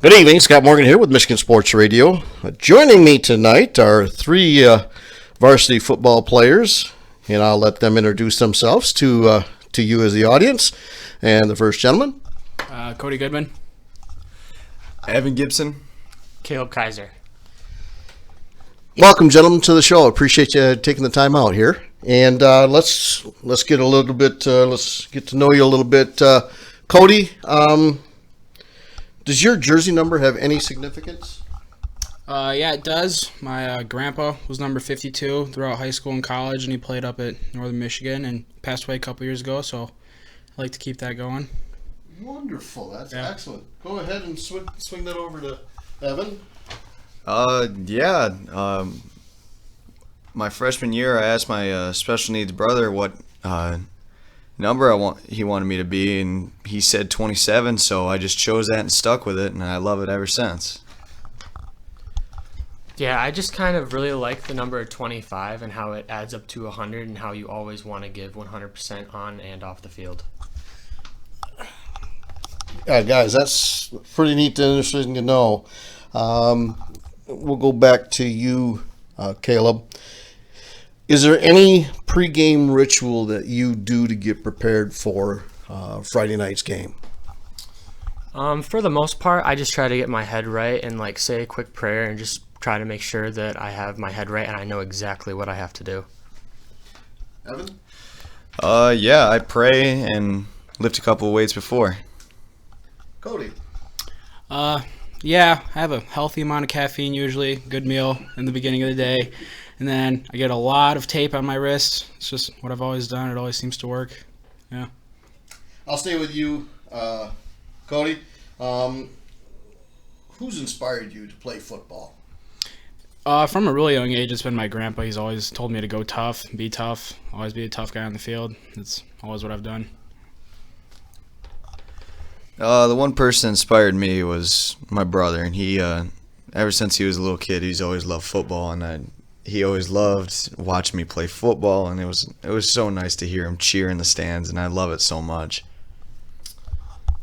Good evening, Scott Morgan here with Michigan Sports Radio. Joining me tonight are three varsity football players, and I'll let them introduce themselves to you as the audience. And the first gentleman, Cody Goodman, Evan Gibson, Caleb Kaiser. welcome, gentlemen, to the show. Appreciate you taking the time out here. And let's get a little bit. Let's get to know you a little bit, Cody. Does your jersey number have any significance? Yeah, it does. My grandpa was number 52 throughout high school and college, and he played up at Northern Michigan and passed away a couple years ago, so I like to keep that going. Wonderful. That's excellent. Go ahead and swing that over to Evan. My freshman year, I asked my special needs brother what number he wanted me to be, and he said 27, so I just chose that and stuck with it, and I love it ever since. Yeah, I just kind of really like the number 25 and how it adds up to 100 and how you always want to give 100% on and off the field. Yeah, guys, that's pretty neat and interesting to know. We'll go back to you, Caleb. Is there any pregame ritual that you do to get prepared for Friday night's game? For the most part, I just try to get my head right and say a quick prayer and just try to make sure that I have my head right and I know exactly what I have to do. Evan? I pray and lift a couple of weights before. Cody? Yeah, I have a healthy amount of caffeine usually, good meal in the beginning of the day, and then I get a lot of tape on my wrist. It's just what I've always done. It always seems to work. Yeah. I'll stay with you, Cody. Who's inspired you to play football? From a really young age, it's been my grandpa. He's always told me to go tough, always be a tough guy on the field. It's always what I've done. The one person that inspired me was my brother, and he, ever since he was a little kid, he's always loved football, and he always loved watching me play football, and it was so nice to hear him cheer in the stands, and I love it so much.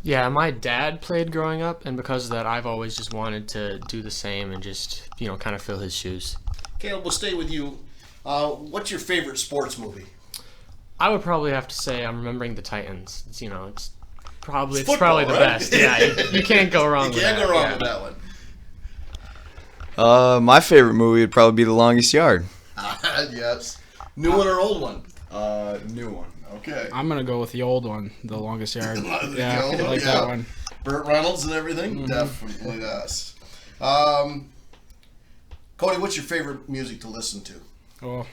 Yeah, my dad played growing up, and because of that, I've always just wanted to do the same and just, kind of fill his shoes. Caleb, we'll stay with you. What's your favorite sports movie? I would probably have to say I'm Remembering the Titans. It's probably football, the right? best. Yeah, you can't go wrong with that. You can't go wrong with that one. My favorite movie would probably be The Longest Yard. Yes. New one or old one? New one. Okay. I'm going to go with the old one, The Longest Yard. Yeah, old I one, like that one. Burt Reynolds and everything? Mm-hmm. Definitely yes. Cody, what's your favorite music to listen to? Oh,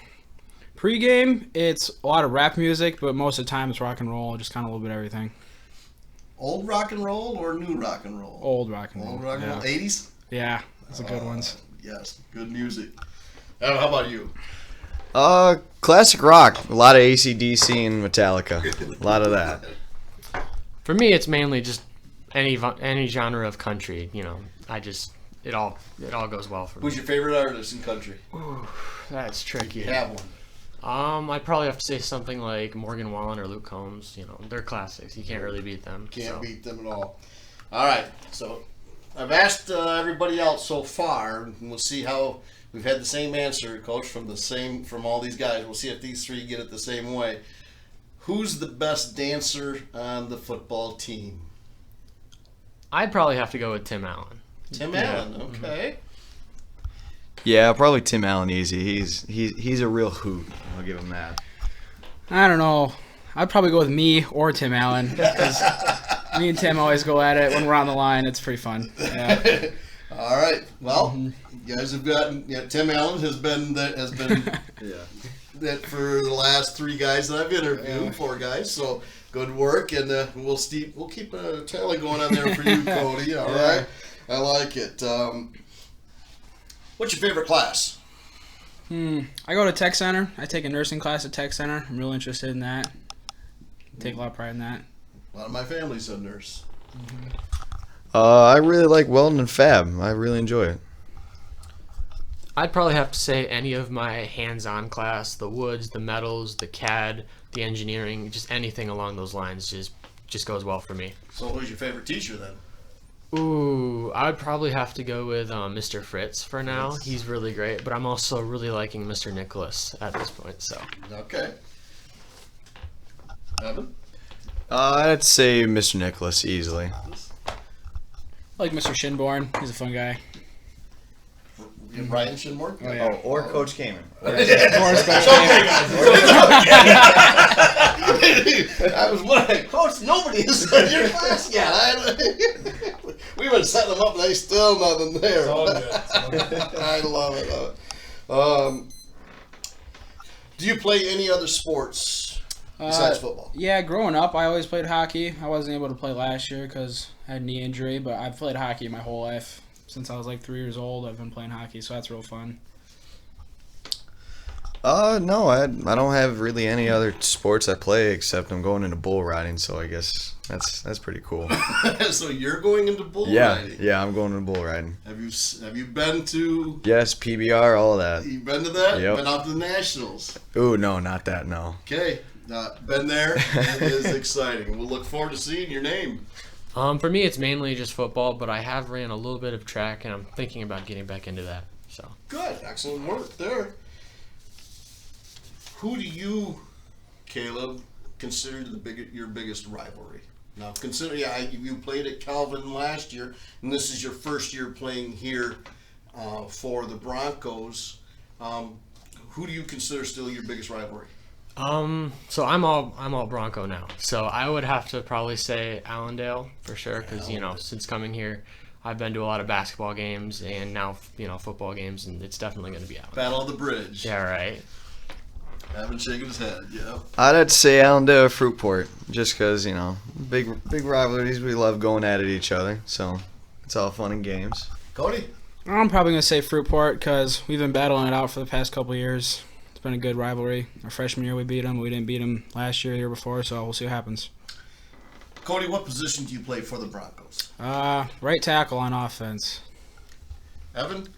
pre-game, it's a lot of rap music, but most of the time it's rock and roll, just kind of a little bit of everything. Old rock and roll or new rock and roll? Old rock and roll. Old rock and roll. 80s? Yeah, those are good ones. Yes, good music. How about you? Classic rock. A lot of AC/DC and Metallica. A lot of that. For me, it's mainly just any genre of country. It all goes well for me. Who's your favorite artist in country? Ooh, that's tricky. Have one. I'd probably have to say something like Morgan Wallen or Luke Combs. They're classics. You can't really beat them. Can't beat them at all. All right, so I've asked everybody else so far, and we'll see how we've had the same answer, Coach, from all these guys. We'll see if these three get it the same way. Who's the best dancer on the football team? I'd probably have to go with Tim Allen. Tim Allen, okay. Yeah, probably Tim Allen easy. He's a real hoot. I'll give him that. I don't know. I'd probably go with me or Tim Allen, because me and Tim always go at it when we're on the line. It's pretty fun. Yeah. All right. Well, you guys have gotten. Yeah, Tim Allen has been that for the last three guys that I've interviewed, four guys. So good work, and we'll keep a tally going on there for you, Cody. All right. I like it. What's your favorite class? I go to Tech Center. I take a nursing class at Tech Center. I'm really interested in that. Take a lot of pride in that. A lot of my family's a nurse. I really like welding and fab. I really enjoy it. I'd probably have to say any of my hands-on class, the woods, the metals, the CAD, the engineering, just anything along those lines just goes well for me. So who's your favorite teacher then? Ooh, I would probably have to go with Mr. Fritz for now. He's really great, but I'm also really liking Mr. Nicholas at this point. So Okay. Evan? I'd say Mr. Nicholas easily. I like Mr. Shinborn. He's a fun guy. Ryan Shinmore? Oh, yeah. or Coach Kamen. I was wondering, Coach, nobody is in your class yet. We've been setting them up and they still nothing there. It's all good. I love it. Do you play any other sports besides football? Yeah, growing up, I always played hockey. I wasn't able to play last year because I had a knee injury, but I've played hockey my whole life. Since I was like 3 years old, I've been playing hockey, so that's real fun. No, I don't have really any other sports I play except I'm going into bull riding, so I guess that's pretty cool. So you're going into bull Yeah, riding? yeah, I'm going into bull riding. Have you been to? Yes, PBR, all that. You've been to that? Yep. Been out to the Nationals? Ooh, no, not that, no. Okay, been there. It is exciting. We'll look forward to seeing your name. for me, it's mainly just football, but I have ran a little bit of track, and I'm thinking about getting back into that. So Good, excellent work there. Who do you, Caleb, consider your biggest rivalry? Now, consider you played at Calvin last year, and this is your first year playing here for the Broncos. Who do you consider still your biggest rivalry? so I'm all Bronco now. So I would have to probably say Allendale for sure, because since coming here, I've been to a lot of basketball games and now football games, and it's definitely going to be Allendale. Battle of the Bridge. Yeah, right. Haven't shaken his head. Yeah. I'd have to say Allendale or Fruitport, just because, big rivalries. We love going at it each other, so it's all fun and games. Cody. I'm probably going to say Fruitport because we've been battling it out for the past couple of years. It's been a good rivalry. Our freshman year we beat them. We didn't beat them last year, the year before, so we'll see what happens. Cody, what position do you play for the Broncos? Right tackle on offense. Evan?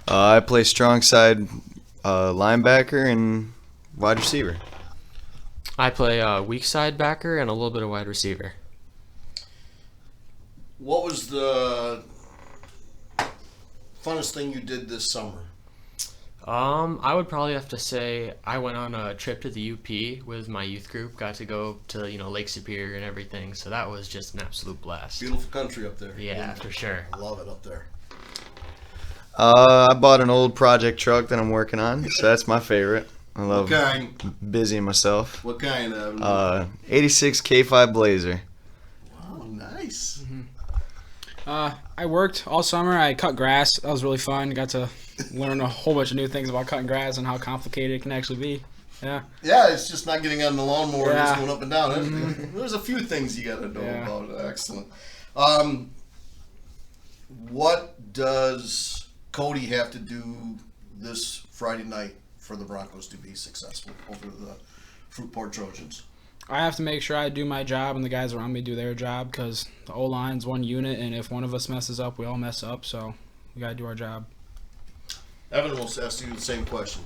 I play strong side linebacker and wide receiver. I play weak side backer and a little bit of wide receiver. What was the funnest thing you did this summer? I would probably have to say I went on a trip to the UP with my youth group. Got to go to Lake Superior and everything, so that was just an absolute blast. Beautiful country up there. Yeah, for sure. I love it up there. I bought an old project truck that I'm working on, so that's my favorite. I love What kind? busying myself. What kind of? 86 K5 Blazer. Oh, nice. I worked all summer. I cut grass. That was really fun. Got to learn a whole bunch of new things about cutting grass and how complicated it can actually be. Yeah. Yeah, it's just not getting on the lawnmower and Yeah. just going up and down. There's a few things you got to know Yeah. about it. Excellent. What does Cody have to do this Friday night for the Broncos to be successful over the Fruitport Trojans? I have to make sure I do my job and the guys around me do their job because the O-line's one unit, and if one of us messes up, we all mess up, so we got to do our job. Evan will ask you the same question.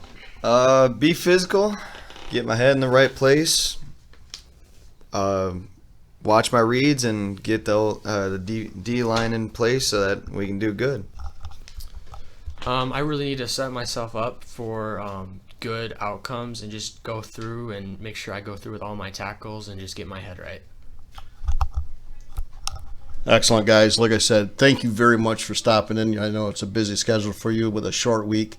Be physical, get my head in the right place, watch my reads, and get the D line in place so that we can do good. I really need to set myself up for good outcomes and just go through and make sure I go through with all my tackles and just get my head right. Excellent, guys. Like I said, thank you very much for stopping in. I know it's a busy schedule for you with a short week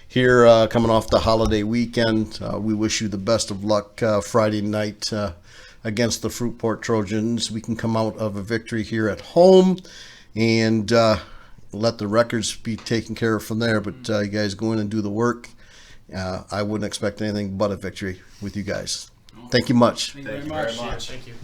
here coming off the holiday weekend. We wish you the best of luck Friday night against the Fruitport Trojans. We can come out of a victory here at home and let the records be taken care of from there. But you guys go in and do the work. I wouldn't expect anything but a victory with you guys. Thank you much. Thank you very much. Thank you.